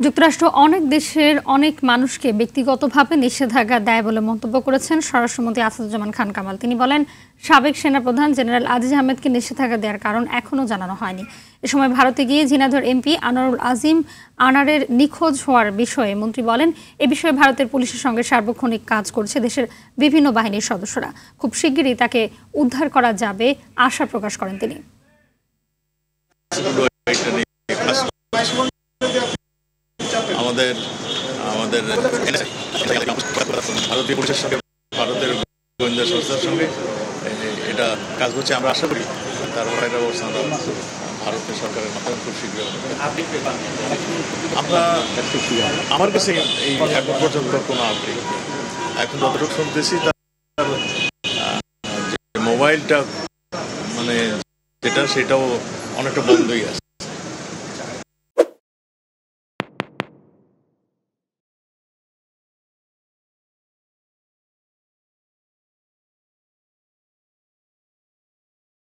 যুক্তরাষ্ট্র অনেক দেশের অনেক মানুষকে ব্যক্তিগতভাবে নিষেধাজ্ঞা দেয় বলে মন্তব্য করেছেন স্বরাষ্ট্রমন্ত্রী আসাদুজ্জামান খান কামাল। তিনি বলেন, সাবেক সেনাপ্রধান জেনারেল আজিজ আহমেদকে নিষেধাজ্ঞা দেওয়ার কারণ এখনও জানানো হয়নি। এ সময় ভারতে গিয়ে ঝিনাইদহ এমপি আনোয়ারুল আজিম আনারের নিখোঁজ হওয়ার বিষয়ে মন্ত্রী বলেন, এ বিষয়ে ভারতের পুলিশের সঙ্গে সার্বক্ষণিক কাজ করছে দেশের বিভিন্ন বাহিনীর সদস্যরা। খুব শিগগিরই তাকে উদ্ধার করা যাবে আশা প্রকাশ করেন তিনি। আমাদের ভারতীয় পুলিশের সঙ্গে ভারতের গোয়েন্দা সংস্থার সঙ্গে এটা কাজ করছে। আমরা আশা করি তারপর এটা অবস্থা ভারতের সরকারের মাধ্যমে খুব শীঘ্র আমরা আমার কাছে এই এখন পর্যন্ত কোনো আপডেট এখন যতটুকু শুনতেছি তার মোবাইলটা মানে যেটা সেটাও অনেকটা বন্ধই আছে।